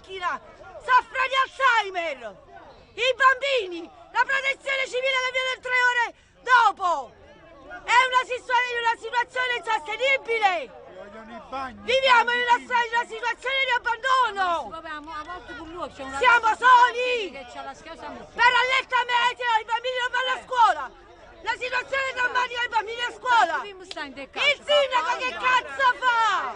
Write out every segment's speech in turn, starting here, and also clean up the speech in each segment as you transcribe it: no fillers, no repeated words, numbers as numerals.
macchina soffre di Alzheimer. I bambini, la protezione civile che viene 3 ore dopo. È una situazione insostenibile. Viviamo in una situazione di abbandono. Siamo soli. Per l'allerta meteo i bambini non vanno a scuola. La situazione è drammatica ai bambini a scuola. Il sindaco che cazzo fa?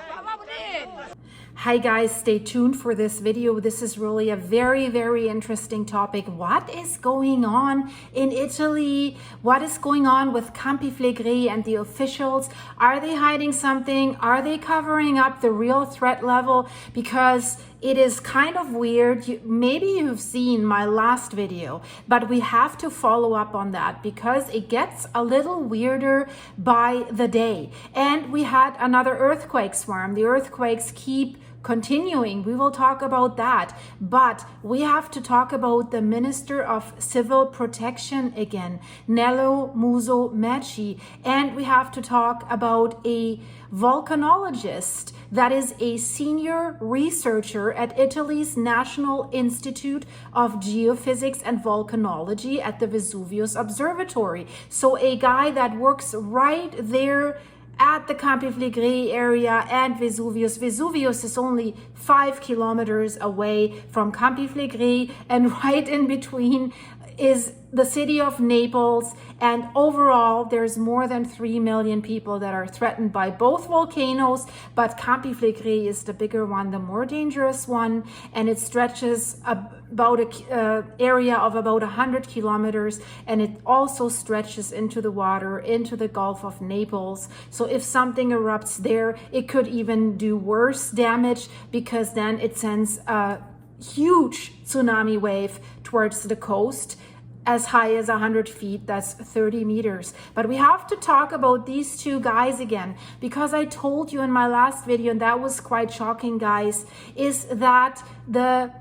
Hi guys, stay tuned for this video. This is really a very interesting topic. What is going on in Italy? What is going on with Campi Flegrei and the officials? Are they hiding something? Are they covering up the real threat level? Because it is kind of weird. Maybe you've seen my last video, but we have to follow up on that because it gets a little weirder by the day. And we had another earthquake swarm. The earthquakes keep continuing. We will talk about that, but we have to talk about the Minister of Civil Protection again, Nello Musumeci, and we have to talk about a volcanologist that is a senior researcher at Italy's National Institute of Geophysics and Volcanology at the Vesuvius Observatory. So a guy that works right there at the Campi Flegrei area and Vesuvius. Vesuvius is only 5 kilometers away from Campi Flegrei, and right in between is the city of Naples. And overall, there's more than 3 million people that are threatened by both volcanoes, but Campi Flegrei is the bigger one, the more dangerous one, and it stretches about an area of about 100 kilometers, and it also stretches into the water, into the Gulf of Naples. So if something erupts there, it could even do worse damage, because then it sends a huge tsunami wave towards the coast as high as 100 feet, that's 30 meters. But we have to talk about these two guys again, because I told you in my last video, and that was quite shocking, guys, is that the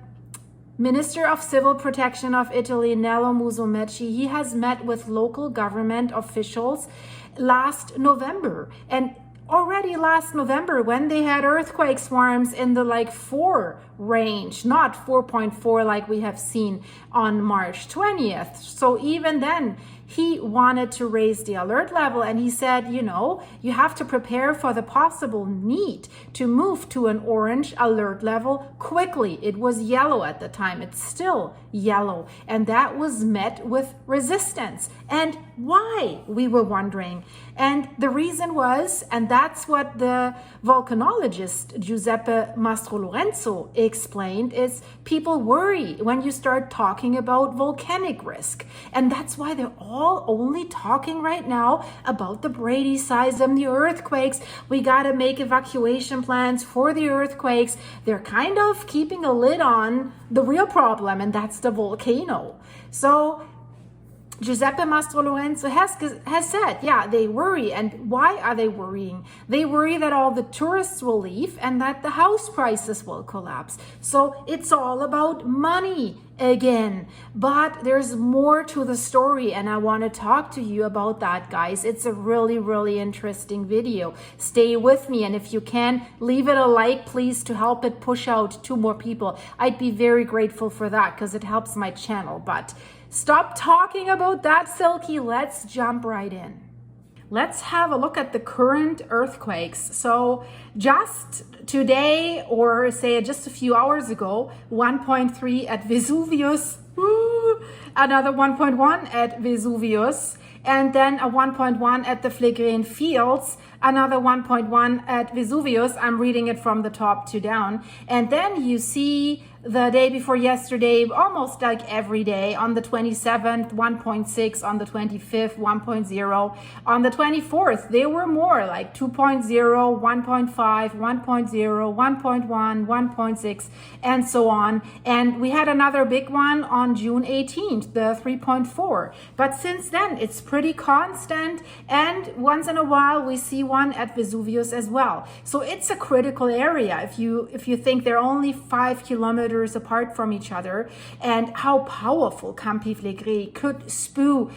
Minister of Civil Protection of Italy, Nello Musumeci, he has met with local government officials last November. And already last November, when they had earthquake swarms in the like 4 range, not 4.4 like we have seen on March 20th. So even then, he wanted to raise the alert level, and he said, you know, you have to prepare for the possible need to move to an orange alert level quickly. It was yellow at the time. It's still yellow, and that was met with resistance. And why, we were wondering. And the reason was, and that's what the volcanologist Giuseppe Mastrolorenzo explained, is people worry when you start talking about volcanic risk. And that's why they're all only talking right now about the Brady seism, the earthquakes. We got to make evacuation plans for the earthquakes. They're kind of keeping a lid on the real problem, and that's the volcano. So Giuseppe Mastrolorenzo has said, yeah, they worry. And why are they worrying? They worry that all the tourists will leave and that the house prices will collapse. So it's all about money again. But there's more to the story, and I want to talk to you about that, guys. It's a really interesting video. Stay with me, and if you can, leave it a like, please, to help it push out to more people. I'd be very grateful for that, because it helps my channel. But stop talking about that, Silky. Let's jump right in. Let's have a look at the current earthquakes. So just today, or say just a few hours ago, 1.3 at Vesuvius, another 1.1 at Vesuvius, and then a 1.1 at the Phlegraean fields, another 1.1 at Vesuvius. I'm reading it from the top to down. And then you see the day before yesterday, almost like every day, on the 27th, 1.6, on the 25th, 1.0. On the 24th, there were more, like 2.0, 1.5, 1.0, 1.1, 1.6, and so on. And we had another big one on June 18th, the 3.4. But since then, it's pretty constant, and once in a while, we see one at Vesuvius as well. So it's a critical area if you think they're only 5 kilometers apart from each other, and how powerful Campi Flegrei could spew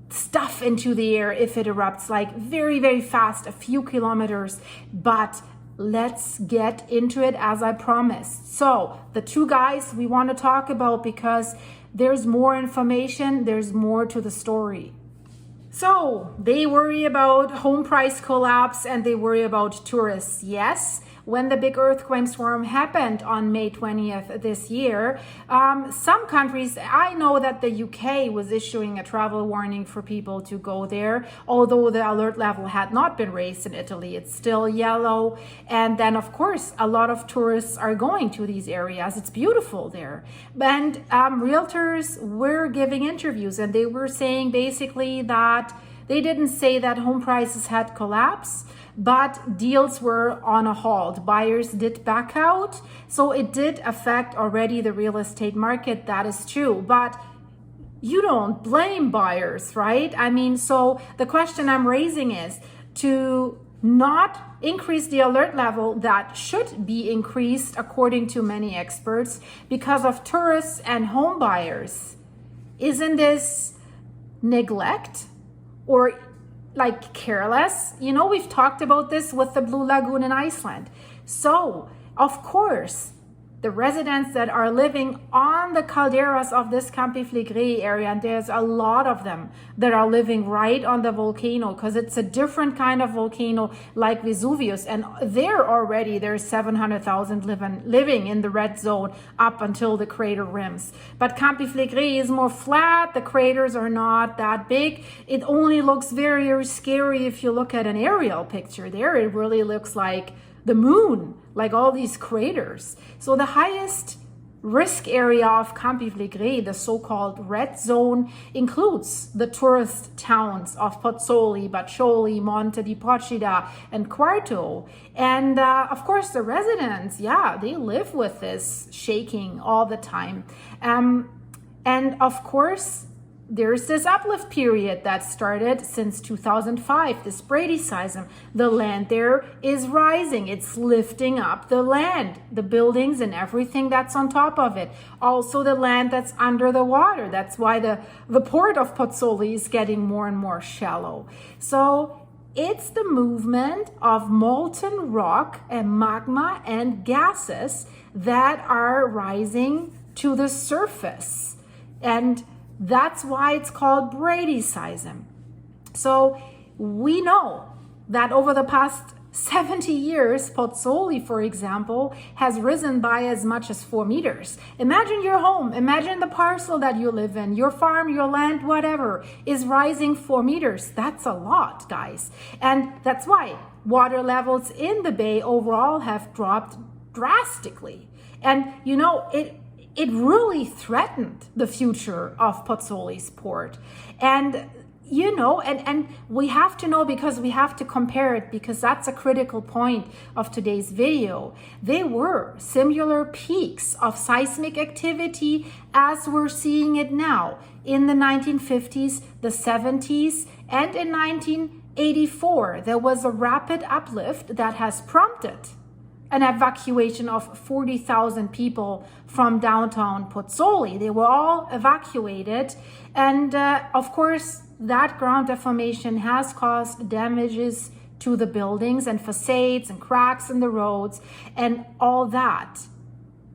stuff into the air if it erupts, like very fast, a few kilometers, but let's get into it as I promised. So the two guys we want to talk about, because there's more information, there's more to the story. So they worry about home price collapse and they worry about tourists. Yes, when the big earthquake storm happened on May 20th this year, some countries, I know that the UK was issuing a travel warning for people to go there, although the alert level had not been raised in Italy. It's still yellow. And then, of course, a lot of tourists are going to these areas. It's beautiful there. And realtors were giving interviews and they were saying basically that they didn't say that home prices had collapsed, but deals were on a halt. Buyers did back out. So it did affect already the real estate market. That is true. But you don't blame buyers, right? I mean, so the question I'm raising is to not increase the alert level that should be increased according to many experts because of tourists and home buyers. Isn't this neglect or like careless? You know, we've talked about this with the Blue Lagoon in Iceland. So, of course, the residents that are living on the calderas of this Campi Flegrei area, and there's a lot of them that are living right on the volcano, because it's a different kind of volcano like Vesuvius, and there's 700,000 living in the red zone up until the crater rims. But Campi Flegrei is more flat, the craters are not that big. It only looks very, very scary if you look at an aerial picture. There it really looks like the moon, like all these craters. So the highest risk area of Campi Flegrei, the so-called red zone, includes the tourist towns of Pozzuoli, Baccioli, Monte di Procida, and Quarto. And of course the residents, they live with this shaking all the time. And of course, there's this uplift period that started since 2005, this Brady seism. The land there is rising. It's lifting up the land, the buildings and everything that's on top of it. Also the land that's under the water. That's why the port of Pozzuoli is getting more and more shallow. So it's the movement of molten rock and magma and gases that are rising to the surface. And that's why it's called Brady seism. So we know that over the past 70 years, Pozzuoli, for example, has risen by as much as 4 meters. Imagine your home, imagine the parcel that you live in, your farm, your land, whatever, is rising 4 meters. That's a lot, guys. And that's why water levels in the bay overall have dropped drastically. And you know, it really threatened the future of Pozzuoli's port. And you know, and we have to know, because we have to compare it, because that's a critical point of today's video. They were similar peaks of seismic activity as we're seeing it now in the 1950s, the 70s, and in 1984. There was a rapid uplift that has prompted an evacuation of 40,000 people from downtown Pozzuoli. They were all evacuated. And of course, that ground deformation has caused damages to the buildings and facades and cracks in the roads and all that.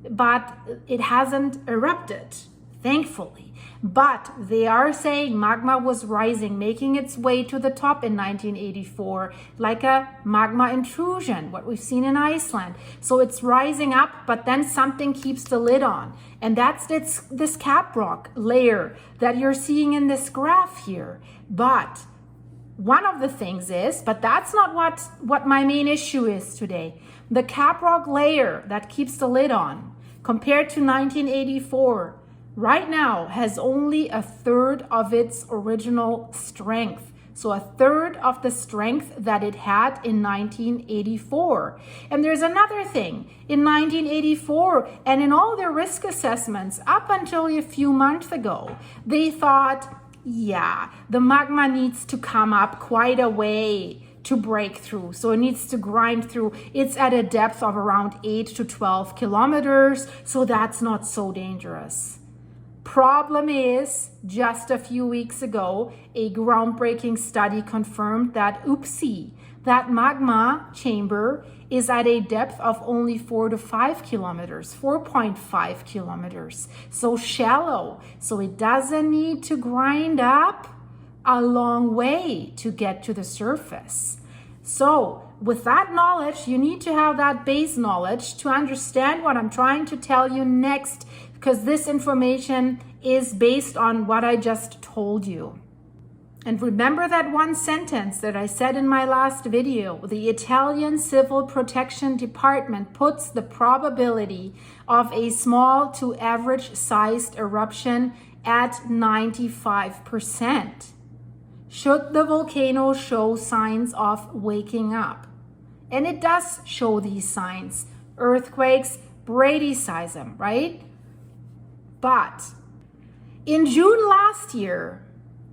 But it hasn't erupted, thankfully. But they are saying magma was rising, making its way to the top in 1984, like a magma intrusion, what we've seen in Iceland. So it's rising up, but then something keeps the lid on. And that's this cap rock layer that you're seeing in this graph here. But one of the things is, but that's not what my main issue is today. The cap rock layer that keeps the lid on, compared to 1984, right now has only a third of its original strength. So a third of the strength that it had in 1984. And there's another thing. In 1984, and in all their risk assessments up until a few months ago, they thought, the magma needs to come up quite a way to break through. So it needs to grind through. It's at a depth of around 8 to 12 kilometers. So that's not so dangerous. Problem is, just a few weeks ago, a groundbreaking study confirmed that, oopsie, that magma chamber is at a depth of only 4 to 5 kilometers, 4.5 kilometers. So shallow. So it doesn't need to grind up a long way to get to the surface. So with that knowledge, you need to have that base knowledge to understand what I'm trying to tell you next, because this information is based on what I just told you. And remember that one sentence that I said in my last video: the Italian Civil Protection Department puts the probability of a small to average sized eruption at 95%. Should the volcano show signs of waking up? And it does show these signs: earthquakes, bradyseism, right? But in June last year,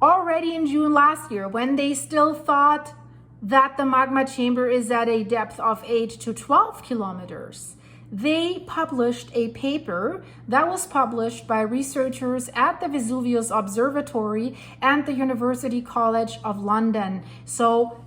already in June last year, when they still thought that the magma chamber is at a depth of 8 to 12 kilometers, they published a paper that was published by researchers at the Vesuvius Observatory and the University College of London. So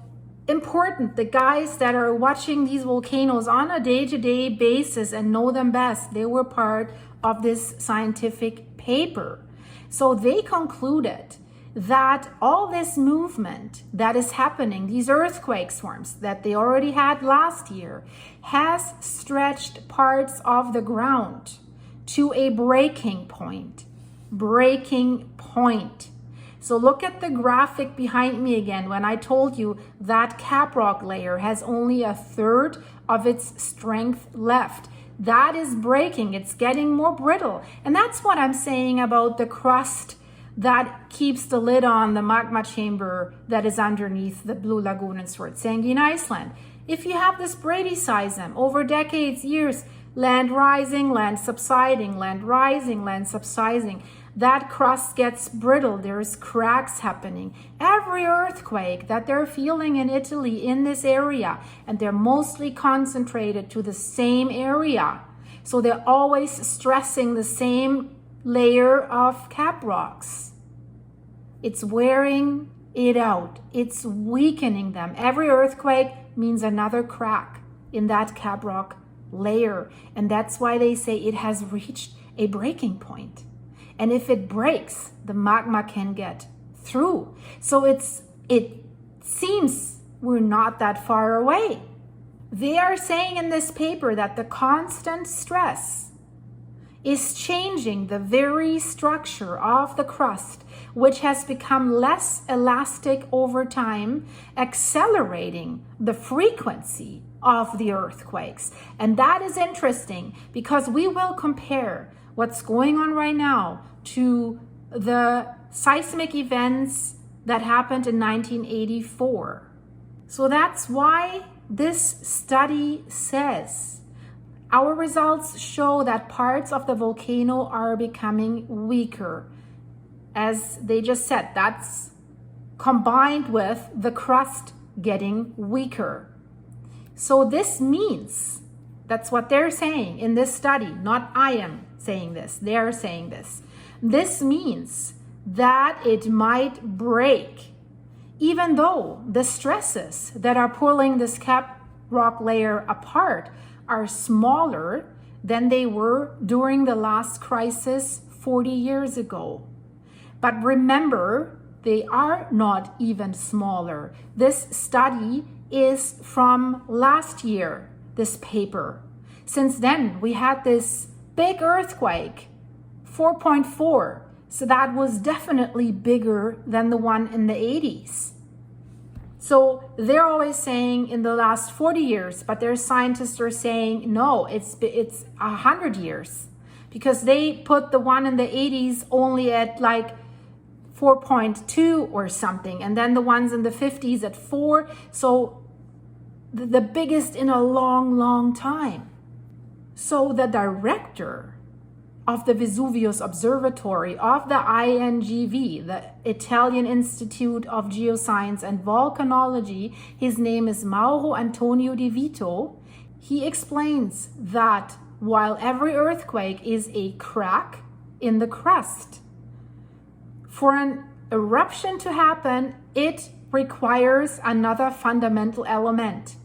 important, the guys that are watching these volcanoes on a day-to-day basis and know them best, they were part of this scientific paper. So they concluded that all this movement that is happening, these earthquake swarms that they already had last year, has stretched parts of the ground to a breaking point. Breaking point. So look at the graphic behind me again when I told you that caprock layer has only a third of its strength left. That is breaking. It's getting more brittle. And that's what I'm saying about the crust that keeps the lid on the magma chamber that is underneath the Blue Lagoon in Swartsengi, Iceland. If you have this bradyseism over decades, years, land rising, land subsiding, land rising, land subsiding, that crust gets brittle. There's cracks happening. Every earthquake that they're feeling in Italy in this area, and they're mostly concentrated to the same area. So they're always stressing the same layer of cap rocks. It's wearing it out. It's weakening them. Every earthquake means another crack in that cap rock layer. And that's why they say it has reached a breaking point. And if it breaks, the magma can get through. So it seems we're not that far away. They are saying in this paper that the constant stress is changing the very structure of the crust, which has become less elastic over time, accelerating the frequency of the earthquakes. And that is interesting because we will compare what's going on right now to the seismic events that happened in 1984. So that's why this study says our results show that parts of the volcano are becoming weaker. As they just said, that's combined with the crust getting weaker. So this means, that's what they're saying in this study, not I am saying this, they're saying this. This means that it might break, even though the stresses that are pulling this cap rock layer apart are smaller than they were during the last crisis 40 years ago. But remember, they are not even smaller. This study is from last year, this paper. Since then, we had this big earthquake, 4.4. So that was definitely bigger than the one in the 80s. So they're always saying in the last 40 years, but their scientists are saying, no, it's 100 years. Because they put the one in the 80s only at like 4.2 or something. And then the ones in the 50s at 4. So the biggest in a long, long time. So the director of the Vesuvius Observatory of the INGV, the Italian Institute of Geoscience and Volcanology, his name is Mauro Antonio Di Vito, he explains that while every earthquake is a crack in the crust, for an eruption to happen, it requires another fundamental element,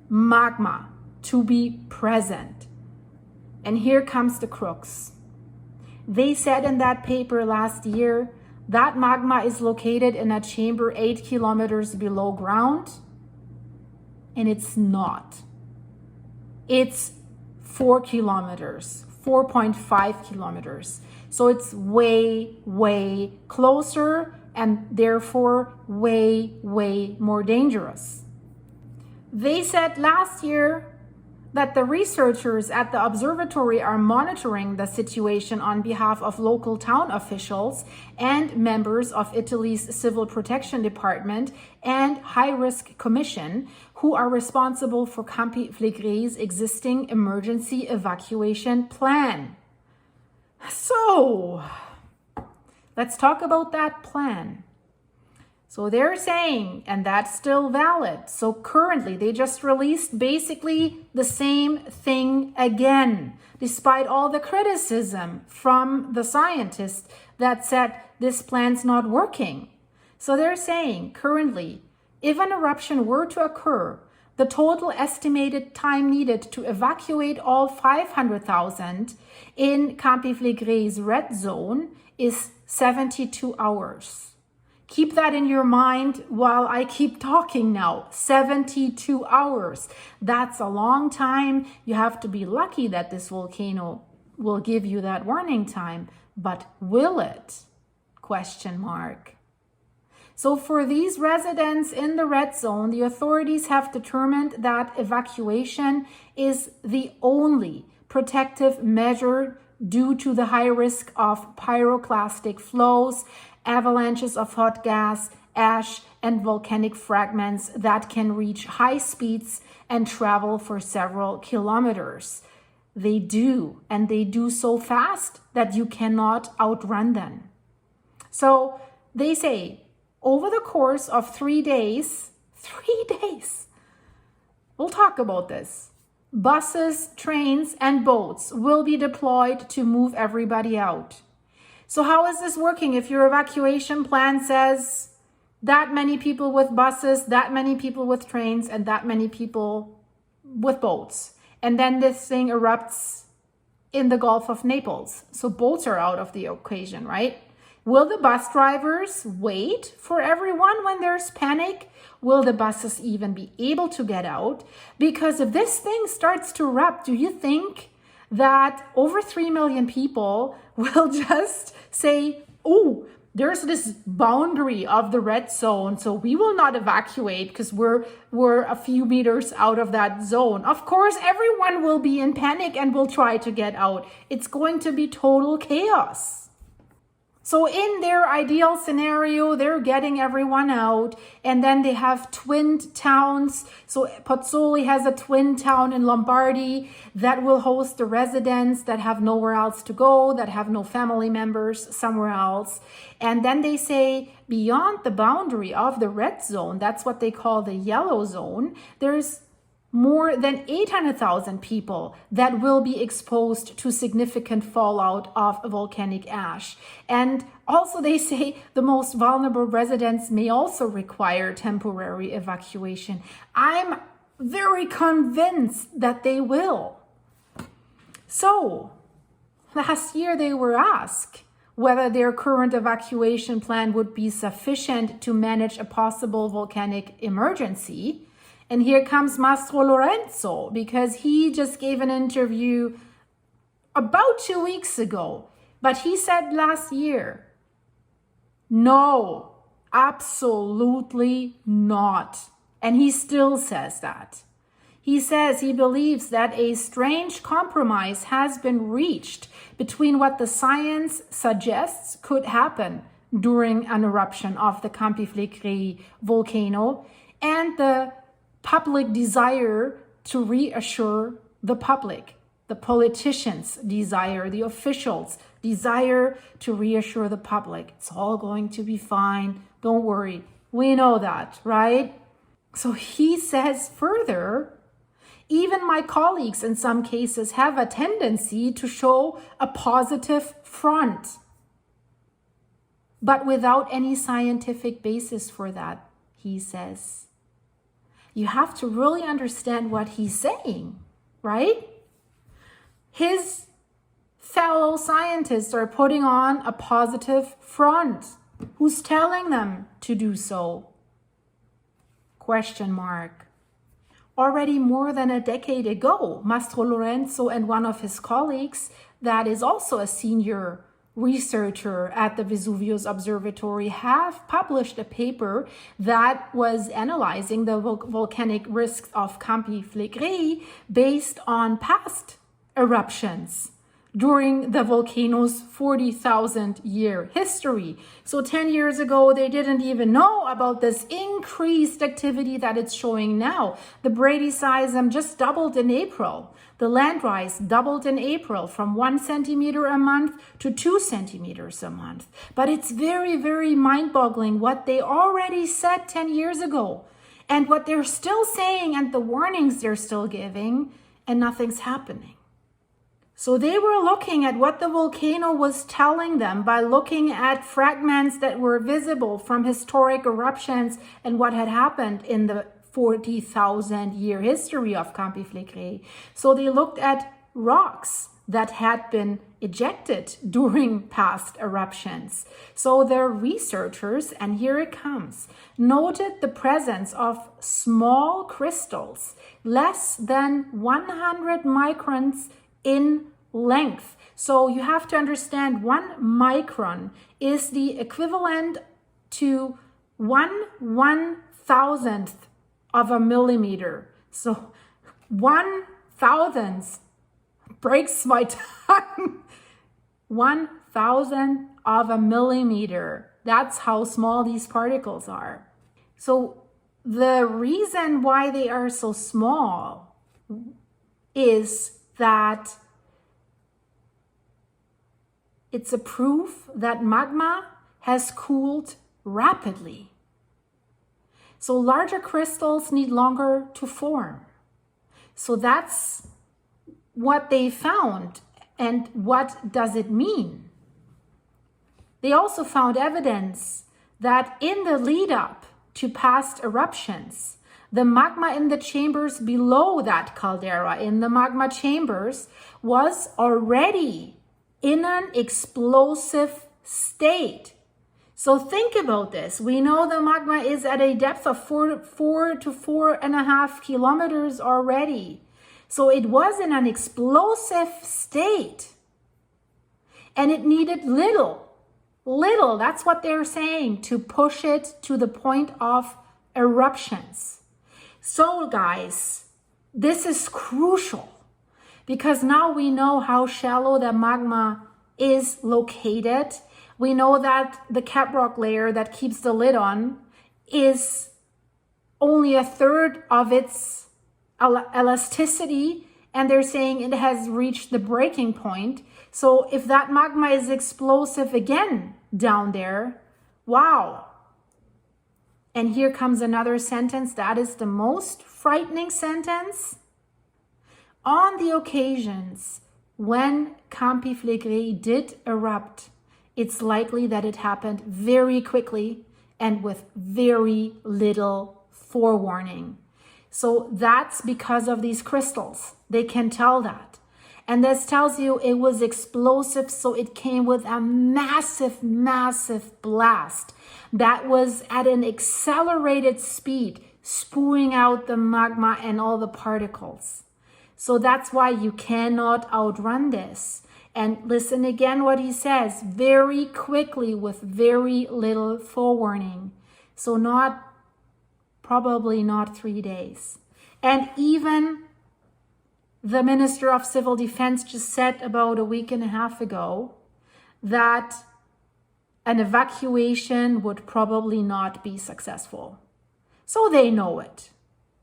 magma, to be present. And here comes the crux. They said in that paper last year that magma is located in a chamber 8 kilometers below ground, and it's not. It's 4 kilometers, 4.5 kilometers. So it's way, way closer and therefore way, way more dangerous. They said last year that the researchers at the observatory are monitoring the situation on behalf of local town officials and members of Italy's Civil Protection Department and High Risk Commission, who are responsible for Campi Flegrei's existing emergency evacuation plan. So, let's talk about that plan. So they're saying, and that's still valid. So currently they just released basically the same thing again, despite all the criticism from the scientists that said this plan's not working. So they're saying currently, if an eruption were to occur, the total estimated time needed to evacuate all 500,000 in Campi Flegrei's red zone is 72 hours. Keep that in your mind while I keep talking now. 72 hours. That's a long time. You have to be lucky that this volcano will give you that warning time. But will it? Question mark. So for these residents in the red zone, the authorities have determined that evacuation is the only protective measure due to the high risk of pyroclastic flows, avalanches of hot gas, ash, and volcanic fragments that can reach high speeds and travel for several kilometers. They do, and they do so fast that you cannot outrun them. So they say, over the course of 3 days, we'll talk about this. Buses, trains, and boats will be deployed to move everybody out. So how is this working? If your evacuation plan says that many people with buses, that many people with trains, and that many people with boats, and then this thing erupts in the Gulf of Naples. So boats are out of the equation, right? Will the bus drivers wait for everyone when there's panic? Will the buses even be able to get out? Because if this thing starts to erupt, do you think that over 3 million people will just say, oh, there's this boundary of the red zone, so we will not evacuate because we're a few meters out of that zone. Of course, everyone will be in panic and will try to get out. It's going to be total chaos. So in their ideal scenario, they're getting everyone out, and then they have twinned towns. So Pozzuoli has a twin town in Lombardy that will host the residents that have nowhere else to go, that have no family members somewhere else. And then they say beyond the boundary of the red zone, that's what they call the yellow zone, there's more than 800,000 people that will be exposed to significant fallout of volcanic ash. And also they say the most vulnerable residents may also require temporary evacuation. I'm very convinced that they will. So last year they were asked whether their current evacuation plan would be sufficient to manage a possible volcanic emergency. And here comes Mastro Lorenzo, because he just gave an interview about 2 weeks ago. But he said last year, no, absolutely not. And he still says that. He says he believes that a strange compromise has been reached between what the science suggests could happen during an eruption of the Campi Flegrei volcano and the public desire to reassure the public, the politicians' desire, the officials' desire to reassure the public. It's all going to be fine. Don't worry. We know that, right? So he says further, even my colleagues in some cases have a tendency to show a positive front, but without any scientific basis for that. he says. You have to really understand what he's saying, right? His fellow scientists are putting on a positive front. Who's telling them to do so? Question mark. Already more than a decade ago, Mastro Lorenzo and one of his colleagues, that is also a senior researcher at the Vesuvius Observatory, have published a paper that was analyzing the volcanic risks of Campi Flegrei based on past eruptions during the volcano's 40,000 year history. So 10 years ago, they didn't even know about this increased activity that it's showing now. The Brady seism just doubled in April. The land rise doubled in April from 1 centimeter a month to 2 centimeters a month. But it's very, very mind-boggling what they already said 10 years ago and what they're still saying and the warnings they're still giving, and nothing's happening. So they were looking at what the volcano was telling them by looking at fragments that were visible from historic eruptions and what had happened in the 40,000 year history of Campi Flegrei. So they looked at rocks that had been ejected during past eruptions. So the researchers, and here it comes, noted the presence of small crystals less than 100 microns in length. So you have to understand 1 micron is the equivalent to 1/1000th of a millimeter. So 1/1000th breaks my tongue. 1/1000th of a millimeter. That's how small these particles are. So the reason why they are so small is that it's a proof that magma has cooled rapidly. So larger crystals need longer to form. So that's what they found. And what does it mean? They also found evidence that in the lead up to past eruptions, the magma in the chambers below that caldera, in the magma chambers, was already in an explosive state. So think about this. We know the magma is at a depth of 4 to 4.5 kilometers already. So it was in an explosive state. And it needed little, that's what they're saying, to push it to the point of eruptions. So guys, this is crucial because now we know how shallow the magma is located. We know that the caprock layer that keeps the lid on is only a third of its elasticity, and they're saying it has reached the breaking point. So if that magma is explosive again down there, wow. And here comes another sentence that is the most frightening sentence. On the occasions when Campi Flegrei did erupt, it's likely that it happened very quickly and with very little forewarning. So that's because of these crystals. They can tell that. And this tells you it was explosive, so it came with a massive, massive blast that was at an accelerated speed, spewing out the magma and all the particles. So that's why you cannot outrun this. And listen again what he says, very quickly with very little forewarning. So probably not 3 days. And even the Minister of Civil Defense just said about a week and a half ago that an evacuation would probably not be successful. So they know it.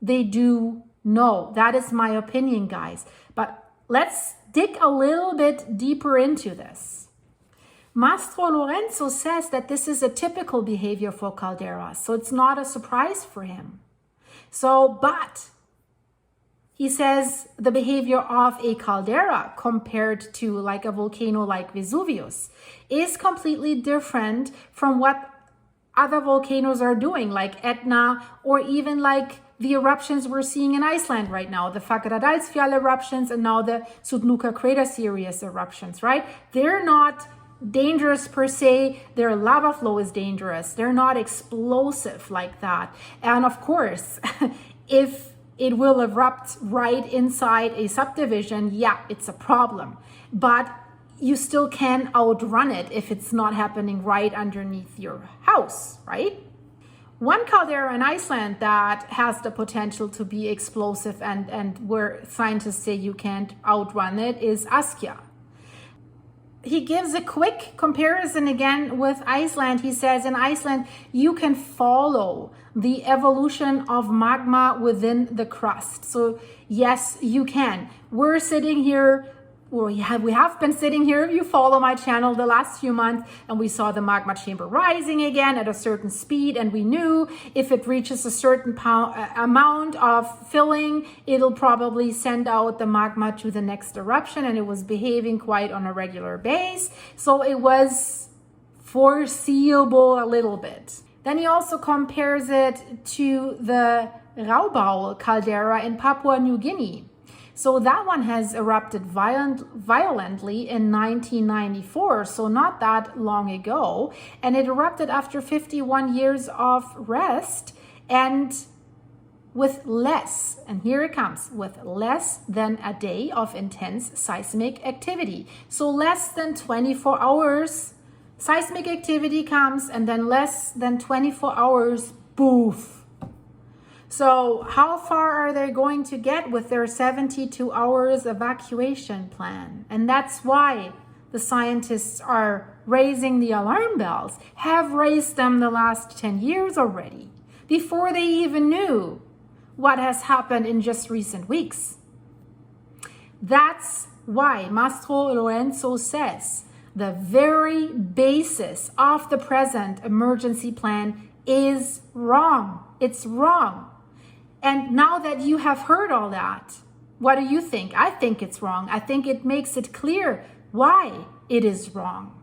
They do know. That is my opinion, guys. But let's dig a little bit deeper into this. Mastro Lorenzo says that this is a typical behavior for calderas, so it's not a surprise for him. But he says the behavior of a caldera compared to like a volcano like Vesuvius is completely different from what other volcanoes are doing, like Etna, or even like the eruptions we're seeing in Iceland right now, the Fagradalsfjall eruptions and now the Sudnuka crater series eruptions, right? They're not dangerous per se. Their lava flow is dangerous. They're not explosive like that. And of course, if it will erupt right inside a subdivision, yeah, it's a problem. But you still can outrun it if it's not happening right underneath your house, right? One caldera in Iceland that has the potential to be explosive and where scientists say you can't outrun it is Askja. He gives a quick comparison again with Iceland. He says in Iceland, you can follow the evolution of magma within the crust. So yes, you can. We're sitting here, or we have been sitting here, if you follow my channel the last few months, and we saw the magma chamber rising again at a certain speed, and we knew if it reaches a certain amount of filling, it'll probably send out the magma to the next eruption, and it was behaving quite on a regular base. So it was foreseeable a little bit. Then he also compares it to the Raubau caldera in Papua New Guinea. So that one has erupted violently in 1994, so not that long ago. And it erupted after 51 years of rest and with less, and here it comes, with less than a day of intense seismic activity. So less than 24 hours, seismic activity comes, and then less than 24 hours, boof. So how far are they going to get with their 72 hours evacuation plan? And that's why the scientists are raising the alarm bells, have raised them the last 10 years already, before they even knew what has happened in just recent weeks. That's why Mastro Lorenzo says the very basis of the present emergency plan is wrong. It's wrong. And now that you have heard all that, what do you think? I think it's wrong. I think it makes it clear why it is wrong.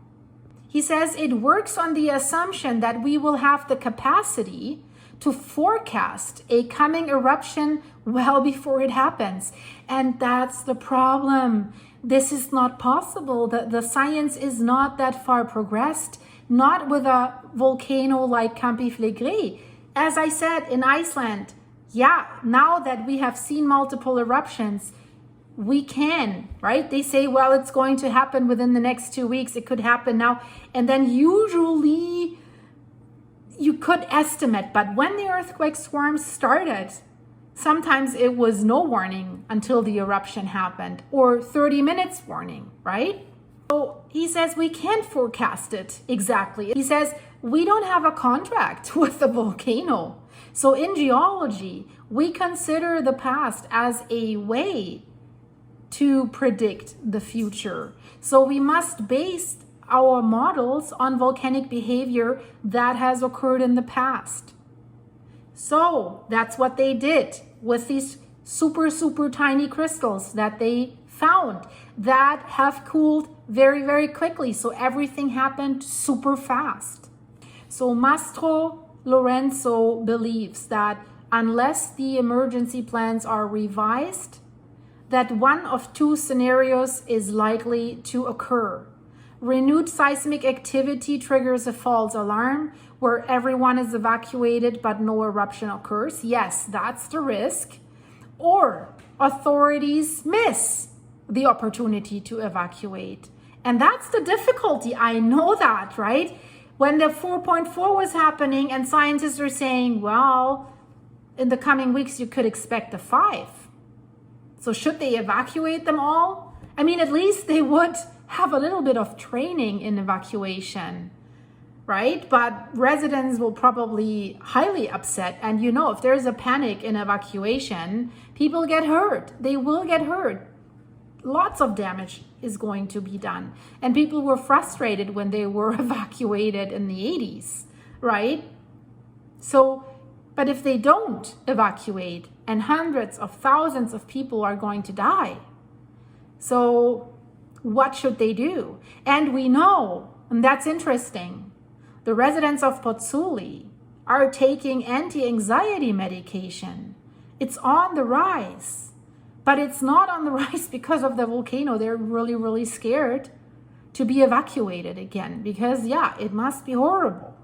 He says it works on the assumption that we will have the capacity to forecast a coming eruption well before it happens. And that's the problem. This is not possible. The science is not that far progressed, not with a volcano like Campi Flegrei. As I said, in Iceland, yeah, now that we have seen multiple eruptions, we can, right? They say, well, it's going to happen within the next 2 weeks. It could happen now. And then usually you could estimate, but when the earthquake swarms started, sometimes it was no warning until the eruption happened, or 30 minutes warning, right? So he says we can't forecast it exactly. He says we don't have a contract with the volcano. So in geology, we consider the past as a way to predict the future. So we must base our models on volcanic behavior that has occurred in the past. So that's what they did with these super, super tiny crystals that they found that have cooled very, very quickly. So everything happened super fast. So Mastro Lorenzo believes that unless the emergency plans are revised, that one of two scenarios is likely to occur. Renewed seismic activity triggers a false alarm where everyone is evacuated but no eruption occurs. Yes, that's the risk. Or authorities miss the opportunity to evacuate. And that's the difficulty. I know that, right? When the 4.4 was happening and scientists are saying, well, in the coming weeks, you could expect a 5. So should they evacuate them all? I mean, at least they would have a little bit of training in evacuation, right? But residents will probably highly upset. And you know, if there's a panic in evacuation, people get hurt. They will get hurt. Lots of damage is going to be done. And people were frustrated when they were evacuated in the 80s, right? So, but if they don't evacuate and hundreds of thousands of people are going to die, so what should they do? And we know, and that's interesting, The residents of Pozzuoli are taking anti-anxiety medication. It's on the rise, but it's not on the rise because of the volcano. They're really, really scared to be evacuated again because, yeah, it must be horrible.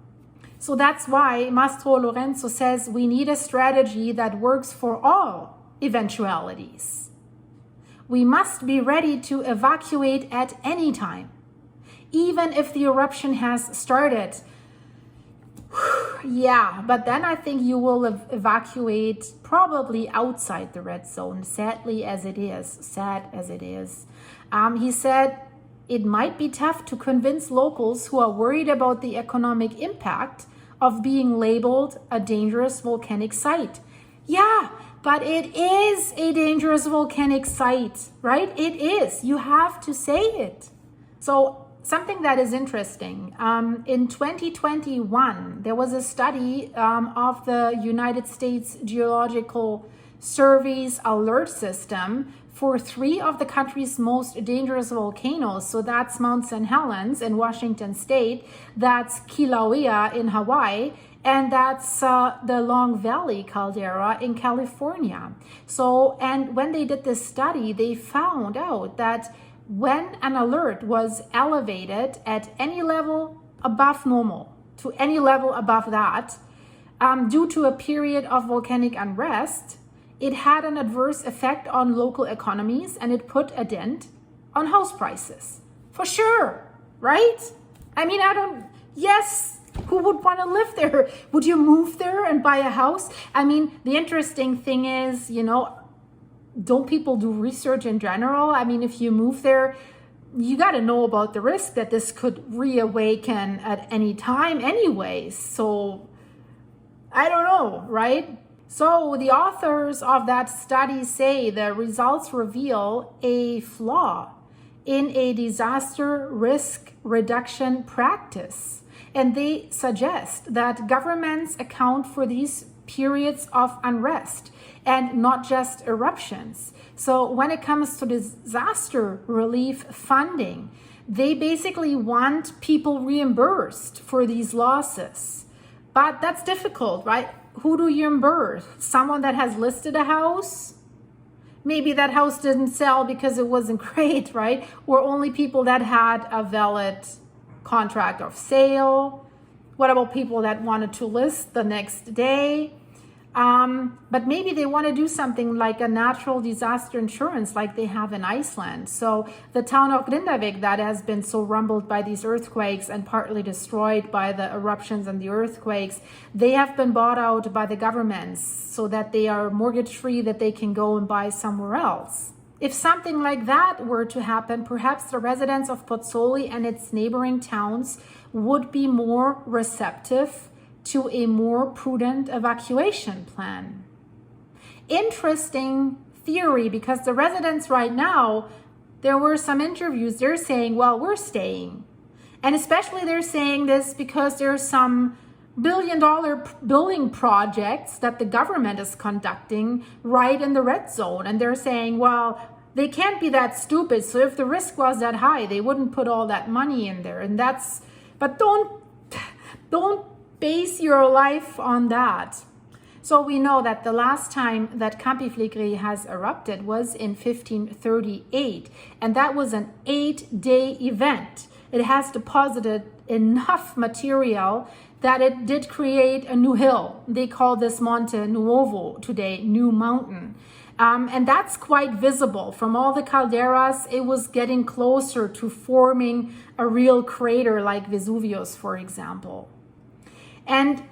So that's why Mastro Lorenzo says we need a strategy that works for all eventualities. We must be ready to evacuate at any time, even if the eruption has started. Yeah, but then I think you will evacuate probably outside the red zone, sadly as it is, sad as it is. He said it might be tough to convince locals who are worried about the economic impact of being labeled a dangerous volcanic site. Yeah, but it is a dangerous volcanic site, right? It is. You have to say it. So something that is interesting, in 2021, there was a study of the United States Geological Survey's alert system for 3 of the country's most dangerous volcanoes. So that's Mount St. Helens in Washington State, that's Kilauea in Hawaii, and that's the Long Valley caldera in California. So, and when they did this study, they found out that when an alert was elevated at any level above normal to any level above that, due to a period of volcanic unrest, it had an adverse effect on local economies and it put a dent on house prices. For sure, right? I mean, yes, who would want to live there? Would you move there and buy a house? I mean, the interesting thing is, you know, don't people do research in general? I mean, if you move there, you got to know about the risk that this could reawaken at any time anyways. So I don't know, right? So the authors of that study say the results reveal a flaw in a disaster risk reduction practice. And they suggest that governments account for these periods of unrest and not just eruptions. So when it comes to disaster relief funding, they basically want people reimbursed for these losses. But that's difficult, right? Who do you reimburse? Someone that has listed a house? Maybe that house didn't sell because it wasn't great, right? Or only people that had a valid contract of sale. What about people that wanted to list the next day? But maybe they want to do something like a natural disaster insurance like they have in Iceland. So the town of Grindavik that has been so rumbled by these earthquakes and partly destroyed by the eruptions and the earthquakes, they have been bought out by the governments so that they are mortgage free, that they can go and buy somewhere else. If something like that were to happen, perhaps the residents of Pozzuoli and its neighboring towns would be more receptive to a more prudent evacuation plan. Interesting theory, because the residents right now, there were some interviews, they're saying, well, we're staying. And especially they're saying this because there's some billion-dollar building projects that the government is conducting right in the red zone. And they're saying, well, they can't be that stupid. So if the risk was that high, they wouldn't put all that money in there. And that's, but don't base your life on that. So we know that the last time that Campi Flegrei has erupted was in 1538, and that was an 8-day event. It has deposited enough material that it did create a new hill. They call this Monte Nuovo today, New Mountain. And that's quite visible. From all the calderas, it was getting closer to forming a real crater like Vesuvius, for example. And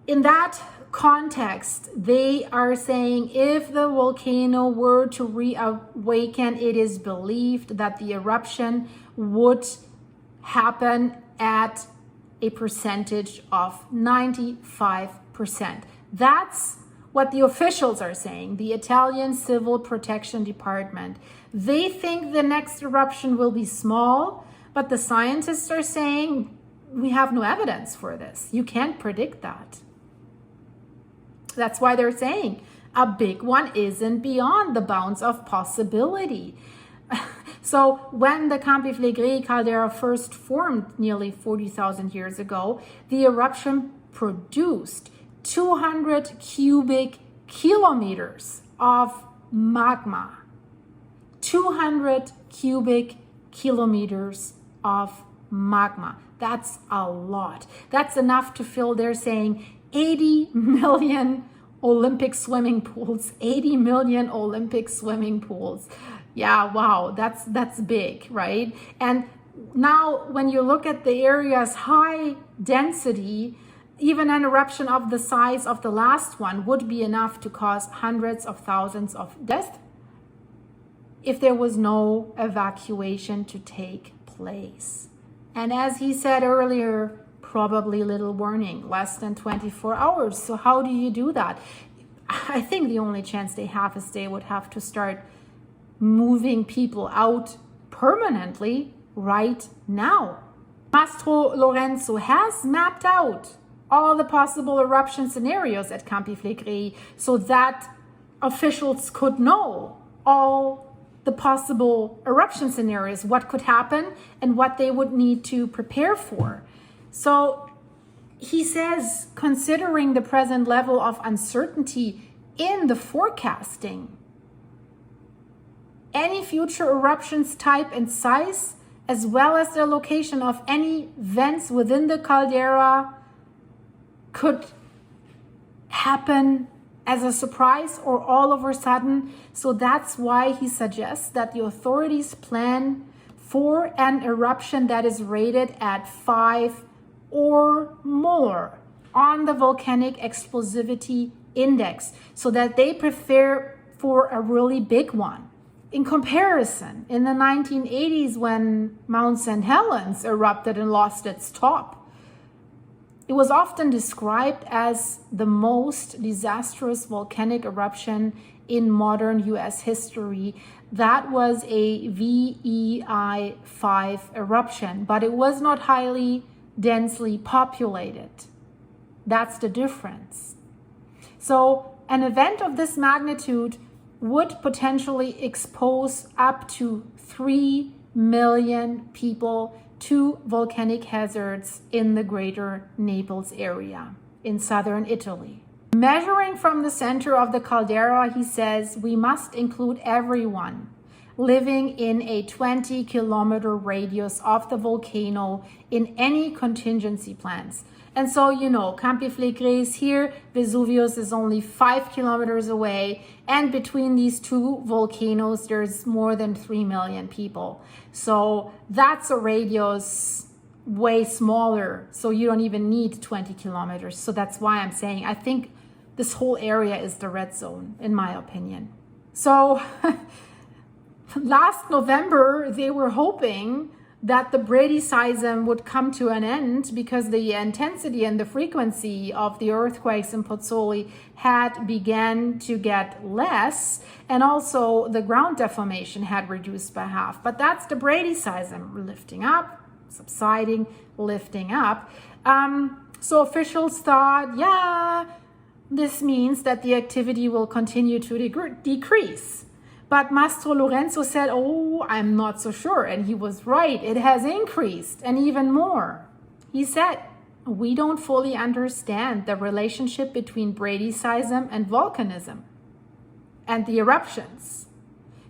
in that context, they are saying if the volcano were to reawaken, it is believed that the eruption would happen at a percentage of 95%. That's what the officials are saying, the Italian Civil Protection Department. They think the next eruption will be small, but the scientists are saying we have no evidence for this. You can't predict that. That's why they're saying a big one isn't beyond the bounds of possibility. So when the Campi Flegrei caldera first formed nearly 40,000 years ago, the eruption produced 200 cubic kilometers of magma. 200 cubic kilometers of magma. That's a lot. That's enough to fill, they're saying, 80 million Olympic swimming pools. 80 million Olympic swimming pools. Yeah, wow, that's big, right? And now when you look at the area's high density, even an eruption of the size of the last one would be enough to cause hundreds of thousands of deaths if there was no evacuation to take place. And as he said earlier, probably little warning, less than 24 hours. So how do you do that? I think the only chance they have is they would have to start moving people out permanently right now. Mastro Lorenzo has mapped out all the possible eruption scenarios at Campi Flegrei so that officials could know all the possible eruption scenarios, what could happen and what they would need to prepare for. So he says, considering the present level of uncertainty in the forecasting, any future eruptions type and size, as well as the location of any vents within the caldera, could happen as a surprise or all of a sudden. So that's why he suggests that the authorities plan for an eruption that is rated at 5 or more on the volcanic explosivity index, so that they prepare for a really big one. In comparison, in the 1980s, when Mount St. Helens erupted and lost its top, it was often described as the most disastrous volcanic eruption in modern US history. That was a VEI 5 eruption, but it was not highly densely populated. That's the difference. So an event of this magnitude would potentially expose up to 3 million people to volcanic hazards in the greater Naples area in southern Italy. Measuring from the center of the caldera, he says, we must include everyone living in a 20-kilometer radius of the volcano in any contingency plans. And so, you know, Campi Flegrei is here, Vesuvius is only 5 kilometers away, and between these two volcanoes, there's more than 3 million people. So that's a radius way smaller, so you don't even need 20 kilometers. So that's why I'm saying, I think this whole area is the red zone, in my opinion. So last November, they were hoping that the Brady seism would come to an end because the intensity and the frequency of the earthquakes in Pozzuoli had began to get less, and also the ground deformation had reduced by half. But that's the Brady seism, lifting up, subsiding, lifting up. So officials thought, yeah, this means that the activity will continue to decrease. But Mastro Lorenzo said, oh, I'm not so sure. And he was right. It has increased, and even more. He said, we don't fully understand the relationship between Brady seism and volcanism and the eruptions.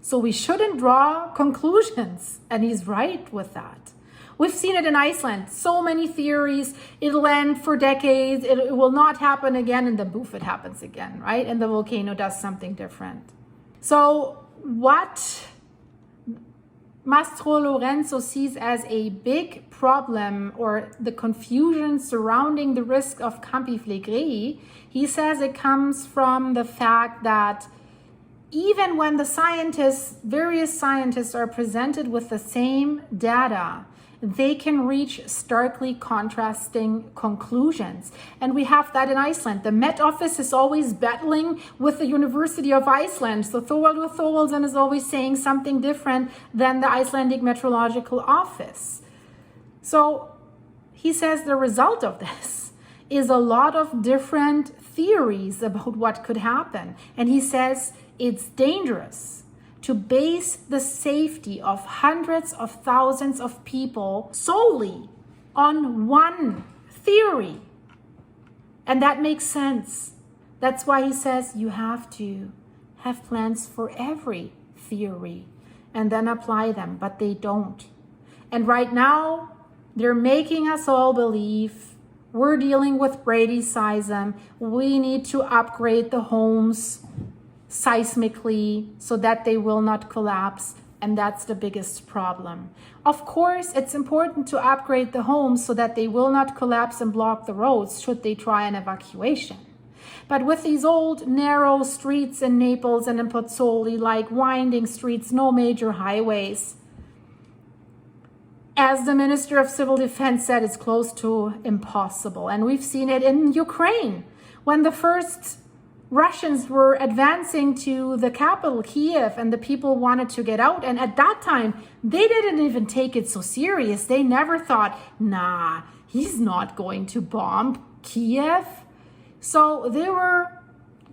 So we shouldn't draw conclusions. And he's right with that. We've seen it in Iceland. So many theories. It'll end for decades. It will not happen again. And then poof, it happens again, right? And the volcano does something different. So what Mastro Lorenzo sees as a big problem, or the confusion surrounding the risk of Campi Flegrei, he says it comes from the fact that even when the various scientists are presented with the same data, they can reach starkly contrasting conclusions. And we have that in Iceland. The Met Office is always battling with the University of Iceland. So Thorvaldur Thorvaldsson is always saying something different than the Icelandic Meteorological Office. So he says the result of this is a lot of different theories about what could happen. And he says it's dangerous to base the safety of hundreds of thousands of people solely on one theory. And that makes sense. That's why he says you have to have plans for every theory and then apply them, but they don't. And right now, they're making us all believe we're dealing with Brady seism. We need to upgrade the homes seismically so that they will not collapse. And that's the biggest problem. Of course, it's important to upgrade the homes so that they will not collapse and block the roads should they try an evacuation. But with these old narrow streets in Naples and in Pozzuoli, like winding streets, no major highways, as the Minister of Civil Defense said, it's close to impossible. And we've seen it in Ukraine when the first Russians were advancing to the capital, Kiev, and the people wanted to get out. And at that time, they didn't even take it so serious. They never thought, nah, he's not going to bomb Kiev. So they were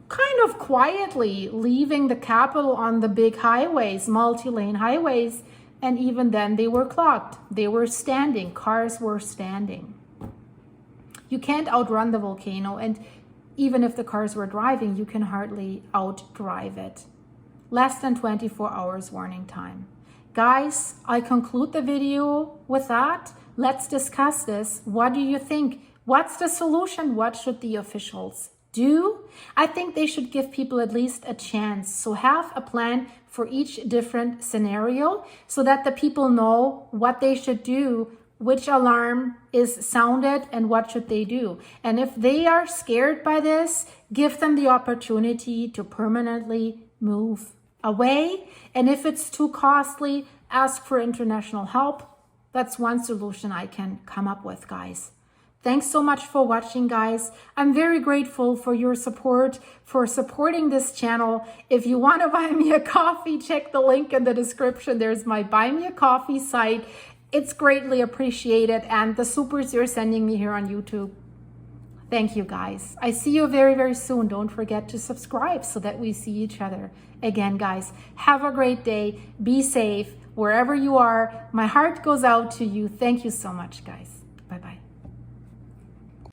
kind of quietly leaving the capital on the big highways, multi-lane highways. And even then they were clogged. They were standing. Cars were standing. You can't outrun the volcano. And even if the cars were driving, you can hardly outdrive it. Less than 24 hours warning time. Guys, I conclude the video with that. Let's discuss this. What do you think? What's the solution? What should the officials do? I think they should give people at least a chance. So have a plan for each different scenario so that the people know what they should do, which alarm is sounded, and what should they do. And if they are scared by this, give them the opportunity to permanently move away. And if it's too costly, ask for international help. That's one solution I can come up with, guys. Thanks so much for watching, guys. I'm very grateful for your support, for supporting this channel. If you want to buy me a coffee, check the link in the description. There's my Buy Me a Coffee site. It's greatly appreciated. And the supers you're sending me here on YouTube. Thank you, guys. I see you very, very soon. Don't forget to subscribe so that we see each other again, guys. Have a great day. Be safe wherever you are. My heart goes out to you. Thank you so much, guys. Bye-bye.